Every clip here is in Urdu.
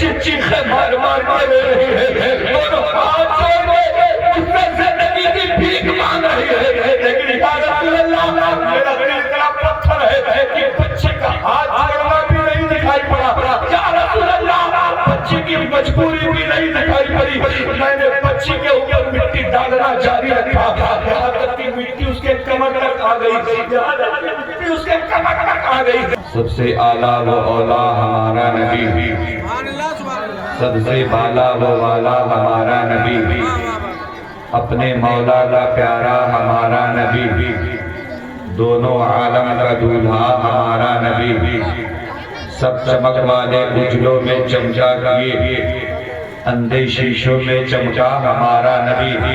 چیخیں مار مار کے رو رہی ہے، دونوں ہاتھ جوڑ کے اس میں سے نبی کی بھیک مانگ رہی ہے، لیکن یا رسول اللہ میرا دل اتنا پتھر ہے کہ بچے کا ہاتھ جوڑنا بھی نہیں دکھائی پڑا، یا رسول اللہ بچی کی مجبوری بھی نہیں دکھائی پڑی، میں نے بچی کے اوپر مٹی ڈالنا جاری رکھا، یہاں تک کہ مٹی اس کے کمر تک آ گئی، یہاں تک کہ مٹی اس کے کمر تک آ گئی۔ سب سے اعلیٰ و اولا ہمارا نبی، سب سے بالا و والا ہمارا نبی، اپنے مولا کا پیارا ہمارا نبی، دونوں عالم کا دولہا ہمارا نبی، سب چمک والے اجلوں میں چمچا کیے، اندھے شیشوں میں چمکا ہمارا نبی،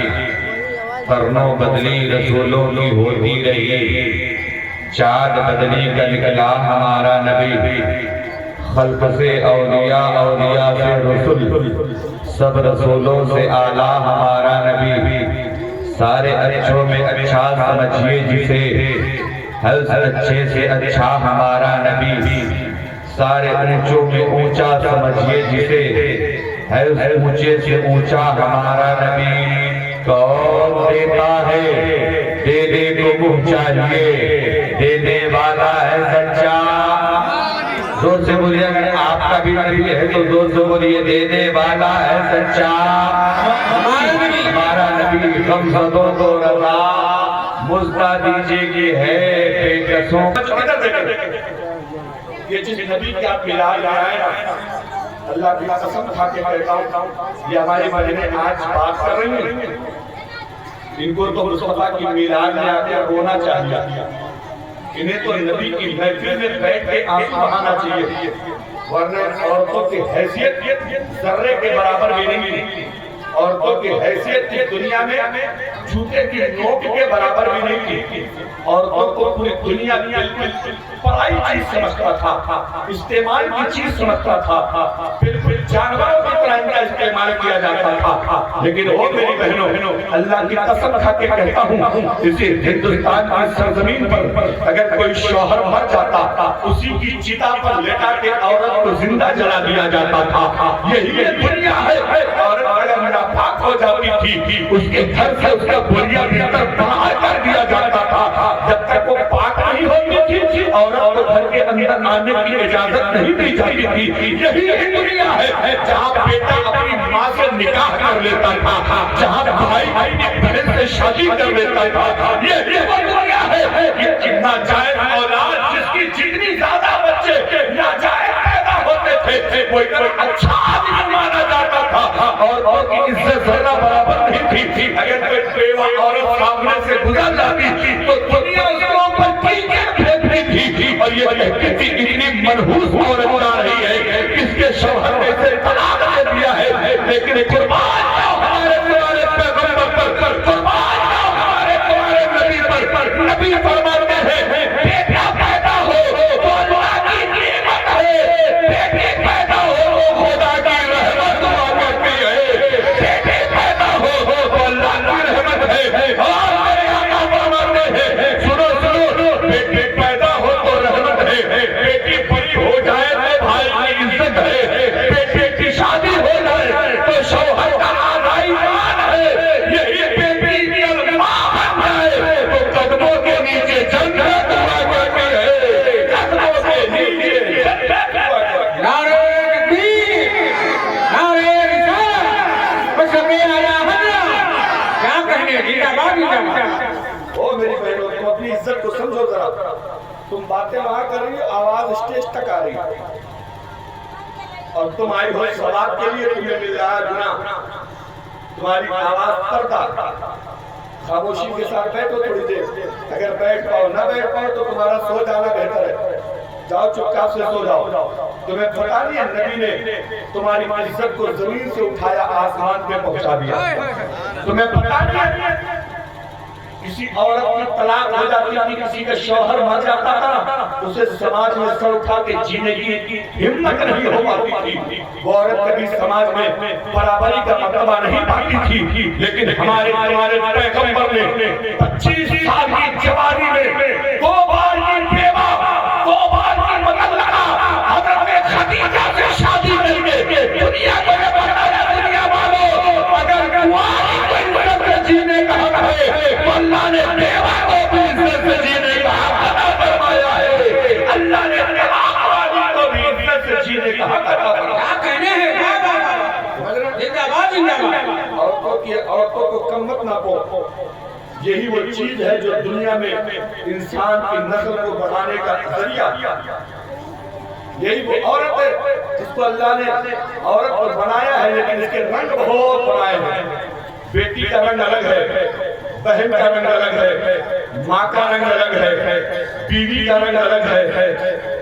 قرنوں بدلی رسولوں کی ہوتی رہی، چاند بدلی کا نکلا ہمارا نبی، خلق سے اولیاء، اولیاء سے رسول، سب رسولوں سے اعلیٰ ہمارا نبی، سارے اچھوں میں اچھا سمجھیے جسے، ہر اچھے سے اچھا ہمارا نبی، سارے اونچوں میں اونچا سمجھیے جسے، ہر اونچے سے اونچا ہمارا نبی، کون دیتا ہے دینے کو منہ چاہیے، دینے والا ہے سچا، زور سے بولیے اگر آپ کا بھی نبی ہے تو زور سے بولیے دینے والا ہے سچا، ہمارا نبی غمزدوں کو رضا مزدہ دیجئے کی ہے بے کسوں۔ یہ جس نبی کی آپ ملاد لائے اللہ کی قسم کھا کے کہتا ہوں، یہ ہماری بہنیں آج بات کر رہی ہیں، ان کو تو مصطفیٰ کی میلاد میں آ کے رونا چاہیے، انہیں تو نبی کی محفل میں بیٹھ کے آنسو بہانا چاہیے، ورنہ عورتوں کی حیثیت ذرے کے برابر بھی نہیں، عورتوں کی حیثیت کی دنیا میں جھوٹے کی نوک کے برابر بھی نہیں تھی، عورتوں کو پوری دنیا پرائی چیز سمجھتا تھا، استعمال کی چیز سمجھتا تھا، بالکل جانوروں کی طرح ان کا استعمال کیا جاتا تھا، لیکن وہ میری بہنوں اللہ کی قسم کھا کے کہتا ہوں، اسی ہندوستان کی سرزمین پر اگر کوئی شوہر مر جاتا اسی کی چتا پر لٹا کے عورت کو زندہ جلا دیا جاتا تھا، یہی دنیا ہے، عورت اگر ناپاک ہو جاتی تھی اس کے گھر سے اس کا بوریا بستر باہر کر دیا جاتا تھا، جب تک وہ پاک نہیں ہوتی تھی عورت کو گھر کے اندر آنے کی اجازت نہیں دی جاتی تھی، یہی دنیا ہے جہاں بیٹا اپنی ماں سے نکاح کر لیتا تھا، جہاں بھائی اپنی بہن سے شادی کر لیتا تھا، یہ وہ دنیا ہے، یہ ناجائز اولاد جس کی جتنی زیادہ بچے ناجائز پیدا ہوتے تھے وہ اچھا آدمی مانا جاتا تھا، اور کی عزت ذرا برابر نہیں تھی، اگر کوئی بیوہ عورت سامنے سے گزر جاتی تھی تو دنیا اس کو اوپر کیلے پھینکتی تھی، اور یہ کہتی تھی اتنی منحوس عورت آ رہی ہے اس کے شوہر نے اسے طلاق دے دیا ہے، لیکن قربان جاؤ ہمارے تمہارے پیغمبر پر، قربان جاؤ ہمارے تمہارے نبی پر، نبی فرماتے ہیں بیٹا پیدا ہو تو اللہ کی نعمت ہے، بیٹے پیدا ہو تو خدا کی رحمت ہوا کرتی ہے، بیٹے پیدا ہو تو اللہ کی رحمت ہے، اور میرے آقا فرماتے ہیں سنو سنو، بیٹے پیدا ہو تو رحمت ہے، بیٹی بڑی ہو جائے تو بھائی کی عزت ہے، بیٹے کی شادی ہو جائے تو شوہر کا آدھا ایمان ہے، یہی بیٹی کی اللہ بن جائے تو قدموں کے نیچے جنت ہوا کرتی ہے، قدموں کے نیچے جنت ہوا کرتی ہے۔ نعرہ تکبیر، نعرہ رسالت، بس میرا یا حضرت، کیا کہنے زندہ باد زندہ۔ او میری بہنوں تم اپنی عزت کو سمجھو ذرا، تم باتیں وہاں کر رہی ہو آواز اسٹیج تک آ رہی ہے، اور تم آئی ہو ثواب کے لیے تمہیں مل رہا ہے گناہ، تمہاری آواز پردہ، خاموشی کے ساتھ بیٹھو تھوڑی دیر، اگر بیٹھ پاؤ نہ بیٹھ پاؤ تو تمہارا سو جانا بہتر ہے، جاؤ چپچاپ سے سو جاؤ، تمہیں پتا نہیں ہے نبی نے تمہاری عزت کو زمین سے اٹھایا آسمان پہ پہنچا دیا، تمہیں پتا نہیں ہے کسی عورت کی طلاق ہو جاتی تھی، کسی کا شوہر مر جاتا تھا، اسے سماج میں سر اٹھا کے جینے کی ہمت نہیں ہو پاتی تھی، وہ عورت کبھی سماج میں برابری کا مرتبہ نہیں پاتی تھی، لیکن ہمارے پیغمبر نے 25 سال کی جوانی میں 2 بار کی بیوہ، 2 بار کی مطلب لگا، حضرت خدیجہ سے شادی کر کے محبت عطا فرما۔ کیا کہنے ہیں، کیا بات، زندہ باد زندہ باد۔ عورتوں کو کم مت نہ پو، یہی وہ چیز ہے جو دنیا میں انسان کی نسل کو بڑھانے کا ذریعہ، یہی وہ عورت ہے جس کو اللہ نے عورت کو بنایا ہے، لیکن اس کے رنگ بہت بنائے ہیں۔ بیٹی کا رنگ الگ ہے، بہن کا رنگ الگ ہے، ماں کا رنگ الگ ہے، بیوی کا رنگ الگ ہے،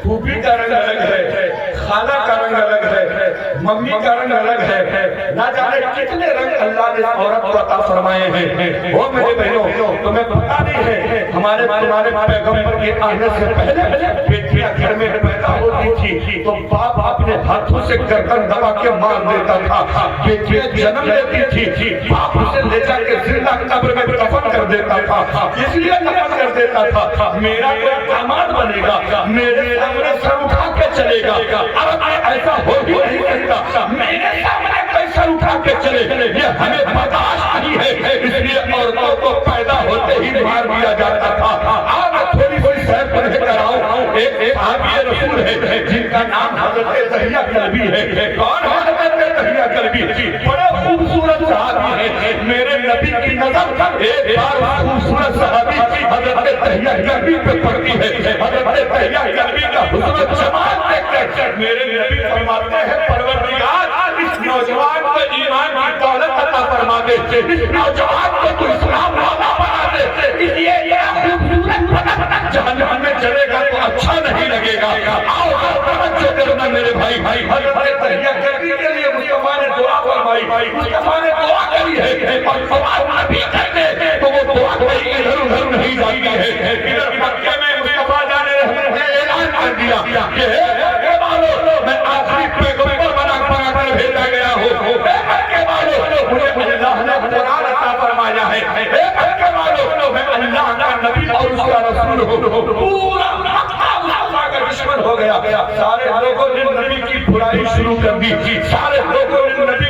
پھوپھی کا رنگ الگ ہے، خالہ کا رنگ الگ ہے، ممی کا رنگ الگ ہے، نہ جانے کتنے رنگ اللہ نے عورت کو عطا فرمائے ہیں۔ وہ میرے بہنوں، تمہیں پتہ نہیں ہے ہمارے تمہارے پیغمبر کے آنے سے پہلے بیٹیاں گھر میں پیدا ہوتی تھی تو باپ اپنے ہاتھوں سے گردن دبا کے مار دیتا تھا۔ بیٹیاں جنم لیتی تھی، باپ اسے لے جا کے زندہ قبر میں دفن کر دیتا تھا، اس لیے دفن کر دیتا تھا میرا کوئی داماد بنے گا، میرے سامنے سر اٹھا کے چلے گا۔ اب ایسا ہو ہی نہیں سکتا، میرے سامنے کوئی سر اٹھا کے چلے، یہ ہمیں برداشت نہیں ہے، اس لیے عورتوں کو پیدا ہوتے ہی مار دیا جاتا تھا۔ آج تھوڑی سی سیر پڑھ کر آؤں، ایک صحابی رسول ہے جن کا نام حضرت دہیہ کلبی ہے۔ کون ہے حضرت دہیہ کلبی؟ بڑے خوبصورت صحابی ہیں، میرے نبی کی نظر ایک بار خوبصورت صحابی حضرت دہیہ کلبی پہ پڑتی ہے۔ حضرت دہیہ کلبی کا حسن و جمال دیکھ کر میرے نبی فرماتے ہیں پروردگار اس نوجوان کو ایمان کی دولت عطا فرما دے، اس نوجوان کو تو اسلام والا بنا دے، اس لیے یہ خوبصورت جہنم میں چلے گا تو اچھا نہیں لگے گا۔ آؤ توجہ کرنا میرے بھائی، حضرت دہیہ کلبی کے لیے مصطفیٰ نے دعا فرمائی، مصطفیٰ نے دعا کری ہے اور دعا نبی کرتے تو وہ دعا کوئی ادھر ادھر نہیں جاتی ہے۔ ادھر مکے میں مصطفیٰ جان رحمت نے اعلان کر دیا کہ اے والو میں آخری پیغمبر بنا کر بھیجا گیا ہوں، اے مکے والو مجھے اللہ نے قرآن عطا فرمایا ہے، اے مکے والو میں اللہ کا نبی اور اس کا رسول ہوں۔ پورا مکہ اللہ کا دشمن ہو گیا، سارے لوگوں نے نبی کی برائی شروع کر دی، سارے لوگوں نے نبی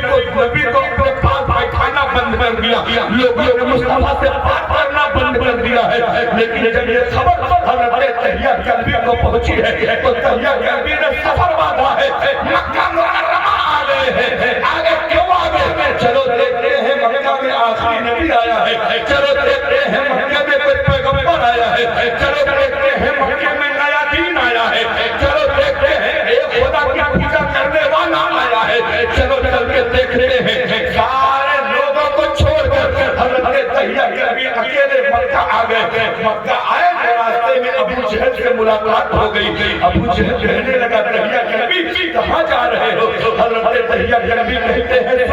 کو اپنے پاس بیٹھانا بند کر دیا، لوگوں نے مصطفیٰ سے بات کرنا بند کر دیا ہے۔ لیکن جب یہ خبر حضرت دہیہ کلبی کو پہنچی ہے تو دہیہ کلبی نے سفر باندھا ہے، مکہ مکرمہ آ گئے ہیں۔ آگے کیوں آ گئے ہیں؟ چلو دیکھتے ہیں مکہ میں آخری نبی آیا ہے، چلو دیکھتے ہیں مکہ میں کوئی پیغمبر آیا ہے، چلو دیکھتے ہیں مکہ میں نیا دین آیا ہے، چلو دیکھتے ہیں ایک خدا کی پوجا کرنے والا آیا ہے، چلو چل کے دیکھتے ہیں۔ سارے لوگوں کو چھوڑ کر حضرت دہیہ کلبی اکیلے مکہ آ گئے۔ مکہ آئے تو راستے میں ابو جہل سے ملاقات ہو گئی۔ ابو جہل کہنے لگا دہیہ کلبی کہاں جا رہے ہو؟ حضرت دہیہ کلبی کہتے ہیں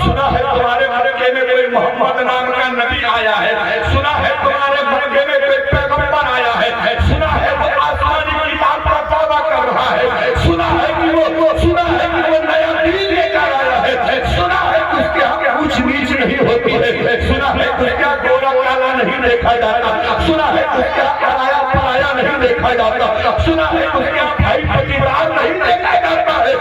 سنا ہے تمہارے مکے میں کوئی محمد نام کا نبی آیا ہے، سنا ہے تمہارے مکے میں کوئی پیغمبر آیا ہے، سنا ہے وہ آسمانی کتاب کا دعویٰ کر رہا ہے، سنا ہے کہ وہ نیا دین لے کر آیا ہے، سنا ہے کہ اس کے ہاں کچھ نیچ نہیں ہوتی ہے، سنا ہے کہ اس کا گورا کالا نہیں دیکھا جاتا، سنا ہے کہ اس کا پرایا پرایا نہیں دیکھا جاتا، سنا ہے کہ اس کا بھائی پریوار نہیں دیکھا جاتا ہے۔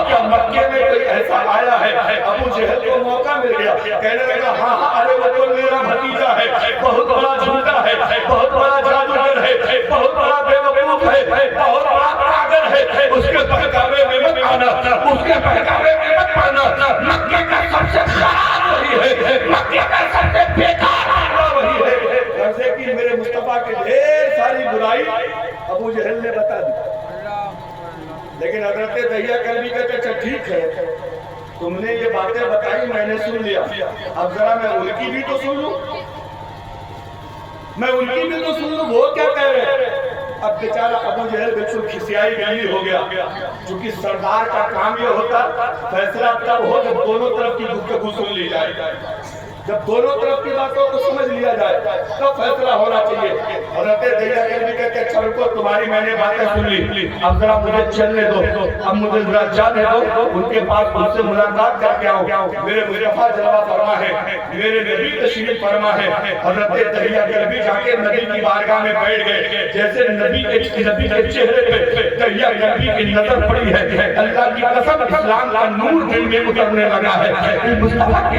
کیا مکے میں کوئی ایسا آیا ہے؟ ابو جہل کو موقع مل گیا، کہنے لگا ہاں ارے وہ تو میرا بھتیجا ہے، بہت بڑا جھوٹا ہے، بہت بڑا جادوگر ہے، بہت بڑا بے وقوف ہے، بہت بڑا پاگل ہے، اس کے بہکاوے میں مت آنا، اس کے بہکاوے میں مت پڑنا۔ مکے کا سب سے خراب وہی ہے، مکے کا سب سے بیکار آدمی وہی ہے۔ غرضے کی میرے مصطفیٰ کی ڈھیر ساری برائی ابو جہل نے بتا دی، لیکن حضرت دہیہ کلبی کہتے اچھا ٹھیک ہے تم نے یہ باتیں بتائی، میں نے سن لیا، اب ذرا میں ان کی بھی تو سن لوں، میں ان کی بھی تو سن لوں وہ کیا کہہ رہے ہیں۔ اب بیچارہ ابو جہل بالکل کھسیائی گلی ہو گیا، چونکہ سردار کا کام یہ ہوتا فیصلہ تب ہو جب دونوں طرف کی گفتگو سن لی جائے، جب دونوں طرف کی باتوں کو سمجھ لیا جائے تب فیصلہ ہونا چاہیے۔ حضرت دہیہ کلبی کہتے ہیں چل کو تمہاری میں نے باتیں سن لی، اب ذرا مجھے چلنے دو، اب مجھے ذرا جانے دو، ان کے پاس ان سے ملاقات کر کے آؤ، میرے مصطفیٰ جلوہ فرما ہے، میرے نبی تشریف فرما ہے۔ حضرت دہیہ کلبی جا کے نبی کی بارگاہ میں بیٹھ گئے، جیسے نبی کے چہرے پہ دہیہ کلبی کی نظر پڑی ہے، اللہ کی قسم اسلام کا نور دل میں اترنے لگا ہے، مصطفیٰ کی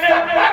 70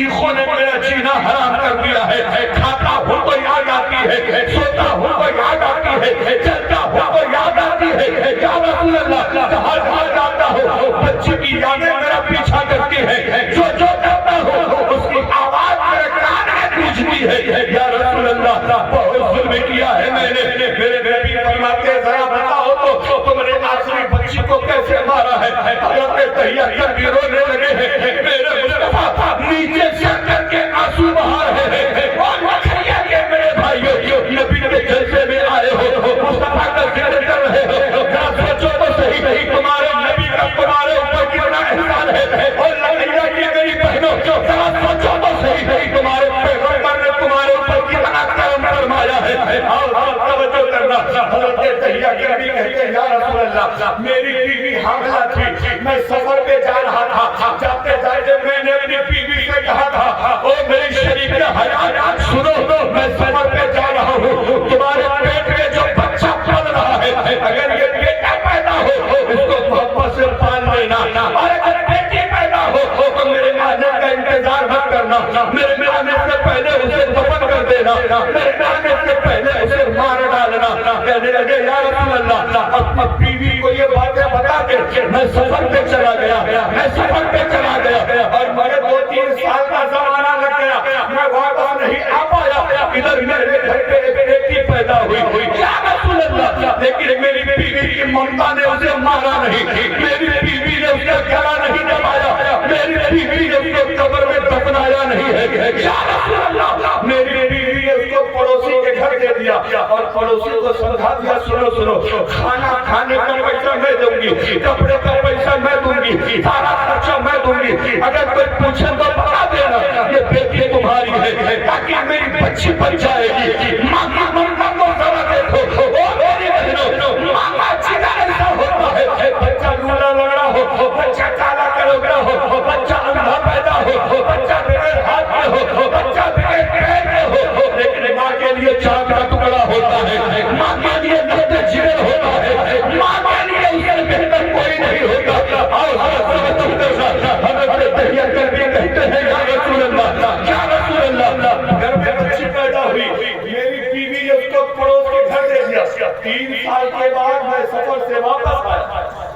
چیخوں نے میرا جینا حرام کر دیا ہے، کھاتا ہوں تو یاد آتی ہے، سوتا ہوں تو یاد آتی ہے، چلتا ہوں تو یاد آتی ہے، یا رسول اللہ جہاں جہاں جاتا ہوں بچی کی یادیں میرا پیچھا کرتی ہے، جو جاتا ہوں اس کی آواز میرے کان میں گونجتی ہے، یا رسول اللہ بہت ظلم کیا ہے میں نے، میرے نبی فرماتے ہیں ذرا بتاؤ تو تم نے آخری بچی کو کیسے مارا ہے؟ حضرت دہیا کر بھی رونے لگے ہیں، میرے مصطفیٰ نیچے سے کر کے آنسو بہا رہے ہیں، اور بکھریا کے میرے بھائیوں نبی کے جلسے میں آئے ہو، مصطفیٰ کا ذکر کر رہے ہو، ذرا سوچو تو صحیح نہیں تمہارے نبی کا تمہارے اوپر کتنا احسان ہے، اور لڑکیاں کی میری بہنوں ذرا سوچو تو صحیح نہیں تمہارے پیغمبر نے تمہارے اوپر کتنا کرم فرمایا ہے، اور توجہ کرنا حضرت دہیا کے نبی کہتے ہیں یا رسول اللہ میری بیوی حاملہ تھی، میں سفر پہ جا رہا تھا، جاتے جاتے میں نے اپنی بیوی سے کہا تھا او میری شریک حیات سنو میں سفر پہ جا رہا ہوں، تمہارے پیٹ میں جو بچہ پل رہا ہے اگر یہ بیٹا پیدا ہو اس کو محبت سے پال لینا، اور اگر بیٹی پیدا ہو تو میرے آنے کا انتظار مت کرنا، میرے آنے سے پہلے اسے دفن کر دینا، میرے آنے سے پہلے اسے مار ڈالنا۔ کہنے لگے یا رسول اللہ اپنی بیوی کو یہ باتیں بتا کے میں سفر پہ چلا گیا، میں سفر پہ چلا گیا اور میرے 2-3 سال کا زمانہ لگ گیا، میں واپس نہیں آ پایا، ادھر میرے گھر پہ ایک بیٹی پیدا ہوئی، یا رسول اللہ لیکن میری بیوی کی ممتا نے اسے مارا نہیں، میری بیوی نے اسے گلا نہیں دبایا، میری بیوی نے اس کو قبر میں دفنایا نہیں ہے، یا رسول اللہ میری بیوی نے اس کو پڑوسی کے گھر دے دیا اور پڑوسی کو سمجھا دیا سنو کھانا کھانے کا پیسہ میں دوں گی، کپڑے کا پیسہ میں دوں گی، سارا خرچہ میں دوں گی، اگر کوئی پوچھے تو بتا دینا یہ بیٹی تمہاری ہے تاکہ میری بچی بن جائے گی۔ ماں کی ممتا کو ذرا دیکھو، او میری بہنوں ماں کا چیزا ایسا ہوتا ہے، بچہ لولا لگڑا ہو، بچہ کالا کلوگڑا ہو، بچہ اندھا پیدا ہو، بچہ بغیر ہاتھ میں ہو، بچہ بغیر پیر میں ہو، لیکن ماں کے لیے چاند کا ٹکڑا ہوتا ہے، ماں کے لیے درد جگر ہوتا ہے، ماں کے لیے اس سے بہتر کوئی نہیں ہوتا۔ اور حضرت دہیا کر بھی کہتے ہیں یا رسول اللہ یا رسول اللہ گھر میں بچی پیدا ہوئی، میری بیوی نے اس کو پڑوس کے گھر دے دیا، 3 سال کے بعد میں سفر سے واپس آیا،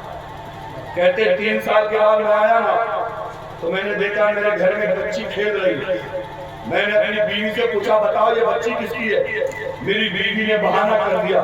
کہتے 3 سال کے بعد میں آیا نا تو میں نے دیکھا میرے گھر میں بچی کھیل رہی، میں نے اپنی بیوی سے پوچھا بتاؤ یہ بچی کس کی ہے؟ میری بیوی نے بہانہ کر دیا،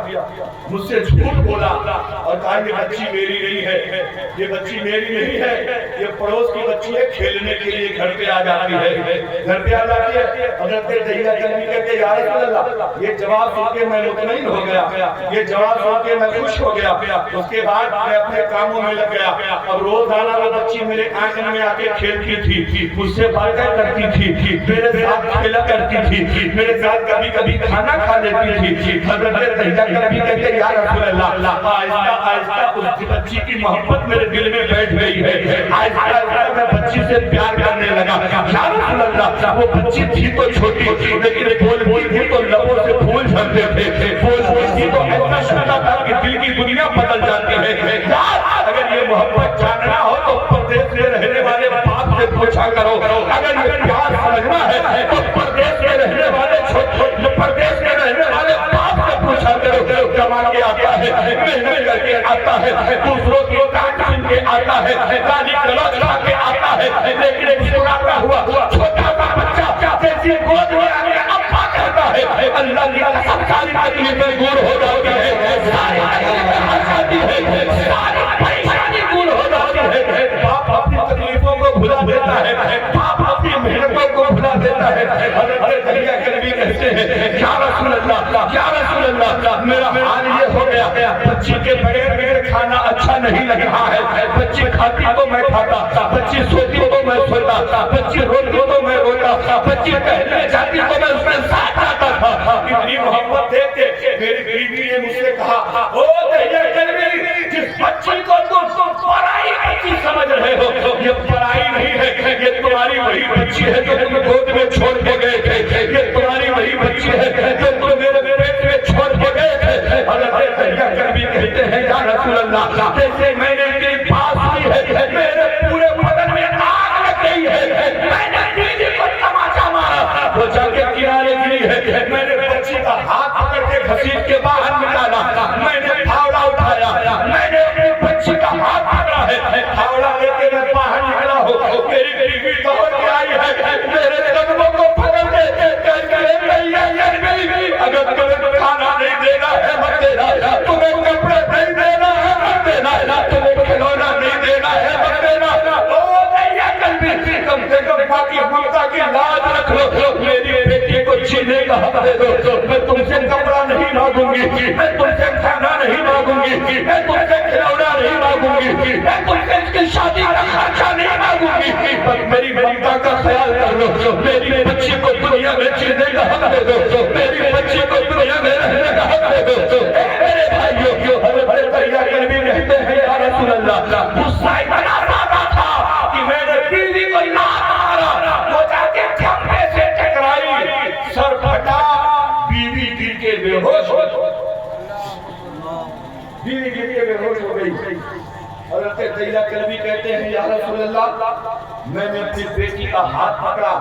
مجھ سے جھوٹ بولا اور کہا یہ بچی میری نہیں ہے، یہ بچی میری نہیں ہے، یہ پڑوس کی بچی ہے، کھیلنے کے لیے گھر پہ آ جاتی ہے، گھر پہ آ جاتی ہے۔ حضرت دہیا کلمی کہتے یا رسول اللہ یہ جواب سن کے میں مطمئن ہو گیا، یہ جواب سن کے میں خوش ہو گیا، اس کے بعد میں اپنے کاموں میں لگ گیا، اب روزانہ وہ بچی میرے آنگن میں آ کے کھیلتی تھی، مجھ سے باتیں کرتی تھی، میرے ساتھ کھیلا کرتی تھی، میرے ساتھ کبھی کبھی کھانا کھا لیتی تھی۔ حضرت دہیا کلمی کہتے یا رسول اللہ آہستہ آہستہ اس بچی کی محبت میرے دل میں بیٹھ گئی ہے، آہستہ آہستہ میں بچی سے پیار کرنے لگا۔ یا رسول اللہ وہ بچی تھی تو چھوٹی لیکن بولتی تھی تو لبوں سے پھول جھڑتے تھے، بولتی تھی تو ایسا شکل تھا کہ دل کی دنیا بدل جاتی ہے۔ اگر یہ محبت جاننا ہو تو پردیس میں رہنے والے باپ سے پوچھا کرو، اگر یہ پیار سمجھنا ہے تو پردیس میں رہنے والے پردیس میں رہنے والے باپ سے پوچھا کرو، کما کے آتا ہے، محنت کر کے آتا ہے، دوسروں کی کاٹ سن کے آتا ہے، گالی گلوچ کھا کے آتا ہے، لیکن ایک چھوٹا ہوا چھوٹا سا بچہ جیسے گود میں آ کے ابا کہتا ہے اللہ کی قسم ساری تکلیفیں دور ہو جاتی ہے، ساری تکلیفیں ہٹ جاتی ہے، ساری پریشانی دور ہو جاتی ہے، باپ اپنی تکلیفوں کو بھلا دیتا ہے، باپ اپنی محنتوں کو بھلا دیتا ہے۔ حضرت دہیا کلمی کہتے ہیں یا رسول اللہ یا رسول اللہ میرا حال یہ ہو گیا، بچی کے بغیر میرے کھانا اچھا نہیں لگ رہا ہے، بچی کھاتی تو میں کھاتا، بچی سوتی تو میں سوتا، بچی روتی تو میں روتا، بچی ٹہلنے جاتی تو میں اس میں ساتھ جاتا تھا۔ اتنی محبت دیکھ کے میری بیوی نے مجھ سے کہا او دہیا کلمی جس بچی کو تم پرائی بچی سمجھ رہے ہو یہ پرائی نہیں ہے، یہ تمہاری وہی بچی ہے جو تم گود میں چھوڑ کے گئے تھے، یہ تمہاری وہی بچی ہے جو تم میرے پیٹ میں چھوڑ کے گئے تھے۔ حضرت دہیا کلمی کہتے ہیں یا رسول اللہ جیسے میں نے تیری پاس آئی ہے میرے پورے بدن میں آگ لگ گئی ہے، میں نے بیوی کو پھاوڑا لے کے میں باہر نکلا ہوں، میری بیوی دوڑ کے آئی ہے، میرے قدموں کو پکڑ کے کہتی ہے نہیں، اگر تمہیں کھانا نہیں دینا ہے مت دینا، تمہیں کپڑے نہیں دینا ہے مت دینا، تمہیں کھلونا نہیں دینا ہے مت دینا، او دیا قلبی کم سے کم باقی ممتا کی لاج رکھ لو، میری بیٹی کو چھینے کا حق دے دو، میں تم سے کپڑا نہیں مانگوں گی، میں تم سے کھانا نہیں مانگوں گی، میں تم سے کھلونا نہیں مانگوں گی، میں تم سے اس کی شادی کا خرچہ نہیں مانگوں گی، بس میری ممتا کا خیال کر لو، میری بچی کو دنیا میں جینے کا حق دے دو، میری بچی کو دنیا میں رہنے کا حق دے دو، میرے بھائیوں حضرت دریا قلبی کہتے ہیں یا رسول اللہ، غصہ اتنا زیادہ تھا کہ میں نے بیوی کو لات مارا، وہ جا کے کھمبے سے ٹکرائی، سر پھٹا، بیوی گر کے بے ہوش ہو گئی۔ حضرت دریہ قلبی کہتے ہیں یا رسول اللہ، میں نے اپنی بیٹی کا ہاتھ پکڑا،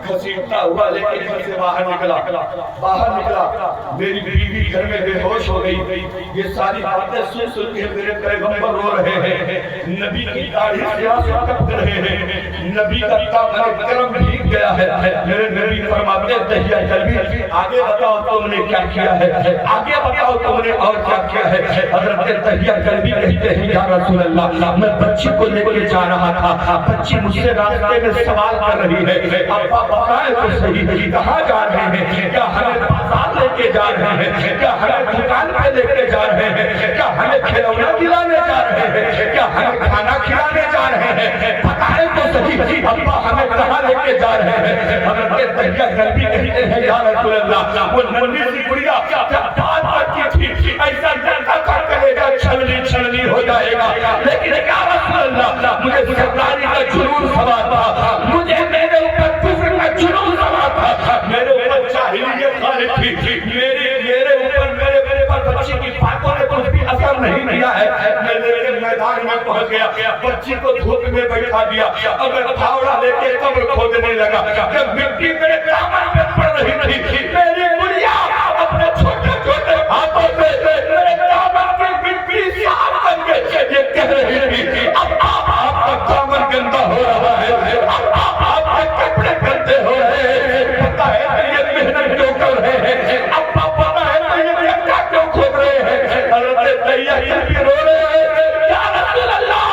گھسیٹتا ہوا لیکن گھر سے باہر نکلا، میری بیوی گھر میں بے ہوش ہو گئی۔ یہ ساری باتیں سن کے میرے پیغمبر رو رہے ہیں، نبی کی داڑھی سے ٹپک رہے ہیں، نبی کا دامن گرم بھیگ گیا ہے۔ میرے نبی فرماتے ہیں دریہ قلبی آگے بتاؤ تم نے کیا کیا ہے، آگے بتاؤ تم نے اور کیا کیا ہے۔ حضرت دریہ قلبی کہتے ہیں یا رسول اللہ، میں بچی کو لے کے جا رہا تھا، بچی مجھ سے راستے میں سوال کر رہی ہے، ابا بتائیں تو صحیح کہاں جا رہے ہیں، کیا ہمیں بازار لے کے جا رہے ہیں، کیا ہمیں دکان پہ لے کے جا رہے ہیں، کیا ہمیں کھلونا دلانے جا رہے ہیں، کیا ہمیں کھانا کھلانے جا رہے ہیں، بتائیں تو صحیح ابا ہمیں کہاں لے کے جا رہے ہیں۔ حضرت دریہ قلبی کہتے ہیں یا رسول اللہ، وہ ننھی سی گڑیا جب بات کرتی تھی ایسا لگتا تھا کہے گا چھلنی ہو جائے گا، لیکن یا رسول اللہ مجھے سرداری کا جنون سوار تھا، مجھے میرے اوپر کفر کا جنون سوار تھا، میرے اوپر جاہلیت غالب تھی، میرے اوپر بچی کی باتوں نے کچھ بھی اثر نہیں کیا ہے۔ میں میدان میں پہنچ گیا، بچی کو دھوپ میں بیٹھا دیا، اور میں پھاوڑا لے کے قبر کھودنے لگا، جب مٹی میرے دامن پہ پڑ رہی تھی، میری گڑیا اپنے چھوٹے چھوٹے ہاتھوں سے میرے دامن کی مٹی صاف کر کے یہ کہہ رہی تھی اب آپ کا دامن گندا ہو رہا ہے، اب آپ کے کپڑے گندے ہو رہے ہیں، پتہ ہے یہ محنت کیوں کر رہے ہیں، اب پتہ ہے یہ کیا کیوں کھود رہے ہیں۔ حضرت دریہ قلبی رو رہے ہیں یا رسول اللہ،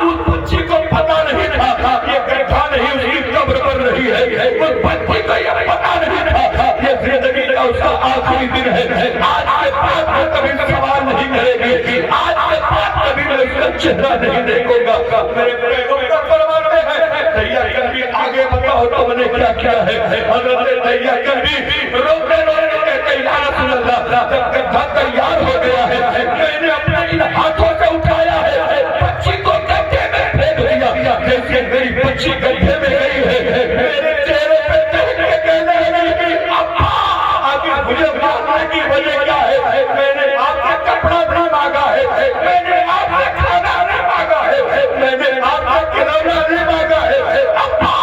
اس بچی کو پتہ نہیں تھا یہ گڈھا نہیں اس کی قبر بن رہی ہے، اس بچی کو یہ پتہ نہیں تھا یہ زندگی کا اس کا آخری دن ہے، آج کے بعد وہ کبھی سوال نہیں کرے گی، آج کے بعد کبھی میں اس کا چہرہ نہیں دیکھوں گا۔ میرے پیغمبر فرماتے ہیں دریہ قلبی آگے بتاؤ تم نے کیا کیا ہے۔ حضرت دریہ قلبی روتے روتے کہتے ہیں یا رسول اللہ، جب گڈھا تیار ہو گیا ہے میں نے اپنے ان ہاتھوں سے اٹھایا ہے، بچی کو گڈھے میں پھینک دیا، جیسے میری بچی گڈھے میں گئی ہے، میرے چہرے پہ دیکھ کے کہنے لگی ابا آگے مجھے مارنے کی وجہ کیا ہے، میں نے آپ کا کپڑا نہیں مانگا ہے، میں نے آپ کا کھانا نہیں مانگا ہے، میں نے آپ کا کھلونا نہیں مانگا ہے، ابا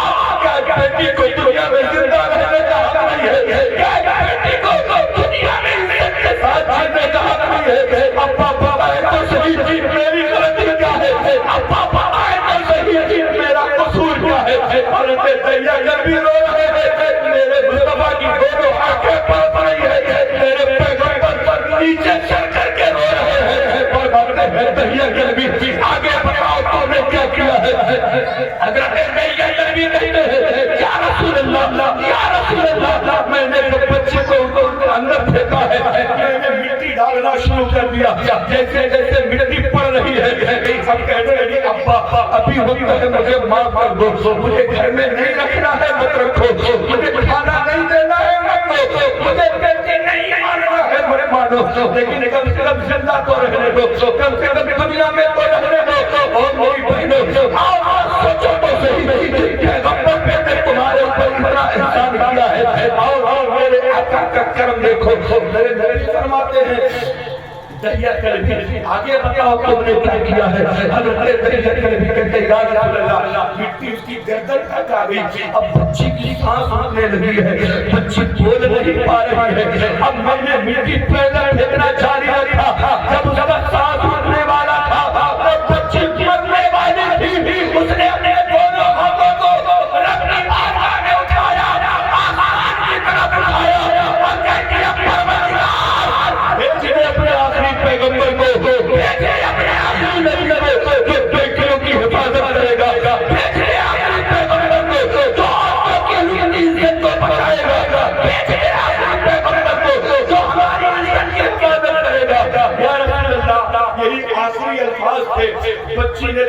کیا بیٹی کو دنیا میں زندہ رہنے کا حق نہیں ہے، کیا بیٹی کو دنیا میں عزت کے ساتھ جینے کا حق نہیں ہے، ابا بتائیں تو صحیح میری غلطی کیا ہے، ابا بتائیں تو صحیح میرا قصور کیا ہے۔ حضرت دریہ قلبی رو رہے ہیں، میرے مصطفیٰ کی دونوں آنکھیں پڑ رہی ہے، میرے پیغمبر پر نیچے چڑھ کر کے رو رہے ہیں، فرماتے ہیں دریہ قلبی آگے بتاؤ تو نے کیا کیا ہے۔ حضرت دریہ قلبی کہتے ہیں یا رسول اللہ، یا رسول اللہ، میں نے جب بچے کو اندر پھینکا ہے میں نے مٹی ڈالنا شروع کر دیا، جیسے جیسے مٹی پڑ رہی ہے سب کہنے لگے ابا ابھی وقت ہے مجھے معاف کر دو، مجھے گھر میں نہیں رکھنا ہے مت رکھو، مجھے کھانا نہیں دینا ہے مت دو، مجھے بیٹے نہیں ماننا ہے مت مانو، لیکن کم سے کم زندہ تو رہنے دو، کم سے کم دنیا میں تو رہنے دو۔ اور میری بہنوں سوچو تو صحیح پیغمبر نے تمہارے اوپر اتنا احسان کیا ہے، اور میرے آقا کا کرم دیکھو۔ میرے نبی فرماتے ہیں دریہ قلبی آگے بتاؤ تم نے کیا کیا ہے۔ حضرت دریہ قلبی کہتے ہیں یا رسول اللہ، مٹی اس کی گردن تک آ گئی، اب بچی کی سانس آنے لگی ہے، بچی بول نہیں پا رہی ہے، اب میں نے مٹی پیدا پھینکنا جاری رکھا، جب اس کا سانس آنے والا تھا تب بچی مرنے والی تھی،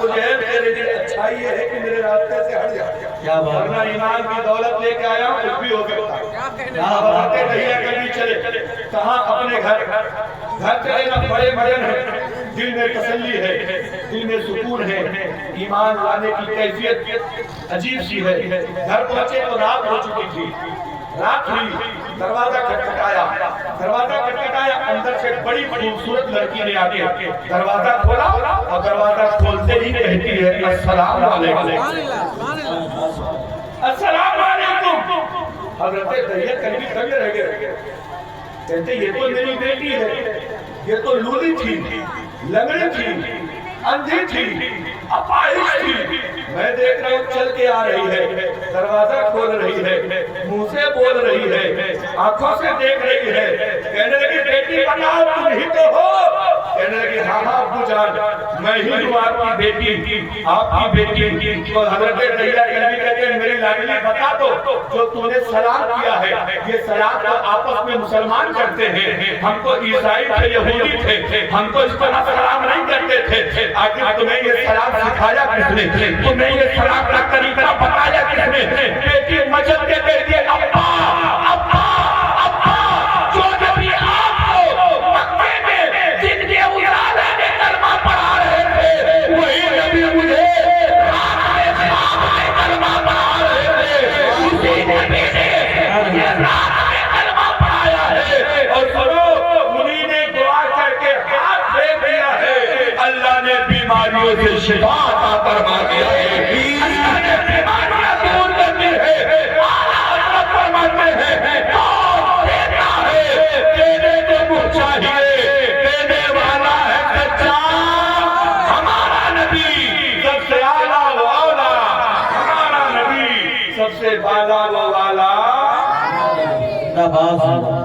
مجھے تیرے لیے اچھائی یہ ہے کہ میرے راستے سے ہٹ جا کیا بات ورنہ ایمان کی دولت لے کے آیا ہوں کچھ بھی ہو سکتا باتیں نہیں ہے کبھی چلے کہاں اپنے گھر چلے نہ بڑے بڑن ہیں دل میں تسلی ہے دل میں سکون ہے ایمان لانے کی کیفیت عجیب سی ہے گھر پہنچے تو رات ہو چکی تھی رات ہوئی دروازہ کھٹکھٹایا اندر سے بڑی خوبصورت لڑکی نے آگے دروازہ کھولا اور دروازہ کھولتے ہی کہتی ہے السلام علیکم السلام علیکم حضرت دہیا کلبی کبھی رہ گئے کہتے یہ تو میری بیٹی ہے یہ تو لولی تھی لنگڑی تھی اندھی تھی اپاہج تھی میں دیکھ رہا ہوں چل کے آ رہی ہے دروازہ کھول رہی ہے منہ سے بول رہی ہے آنکھوں سے دیکھ رہی ہے کہنے لگی بیٹی بتاؤ تم ہی تو ہو کہنے لگی ہاں ابو جان میں ہی ہوں آپ کی بیٹی تو حضرت دہیا کلبی کہتے ہیں میری لاڈلی بتا دو جو تم نے سلام کیا ہے یہ سلام تو آپس میں مسلمان کرتے ہیں ہم تو عیسائی تھے یہودی تھے ہم تو اس طرح سلام نہیں کرتے تھے آخر تمہیں یہ سلام سکھایا کس نے تمہیں یہ سلام کا طریقہ بتایا کس نے بیٹی مجد کے کہتی ہے ابا ابا ابا جو نبی آپ کو مکے میں جن کے اجالے میں کلمہ پڑھا رہے تھے وہی نبی مجھے کلمہ پڑھا رہے تھے اسی نبی نے یہ رات میں کلمہ پڑھایا ہے اور سنو انہی نے دعا کر کے ہاتھ پھیر دیا ہے اللہ نے بیماریوں سے شفا عطا فرما دیا ہے اللہ نے بیماریاں دور کر دی ہے اعلیٰ حضرت فرماتے ہیں کون دیتا ہے دینے کو منہ چاہیے دینے والا ہے سچا ہمارا نبی سب سے اعلیٰ و اولیٰ ہمارا نبی سب سے بالا و والا نباز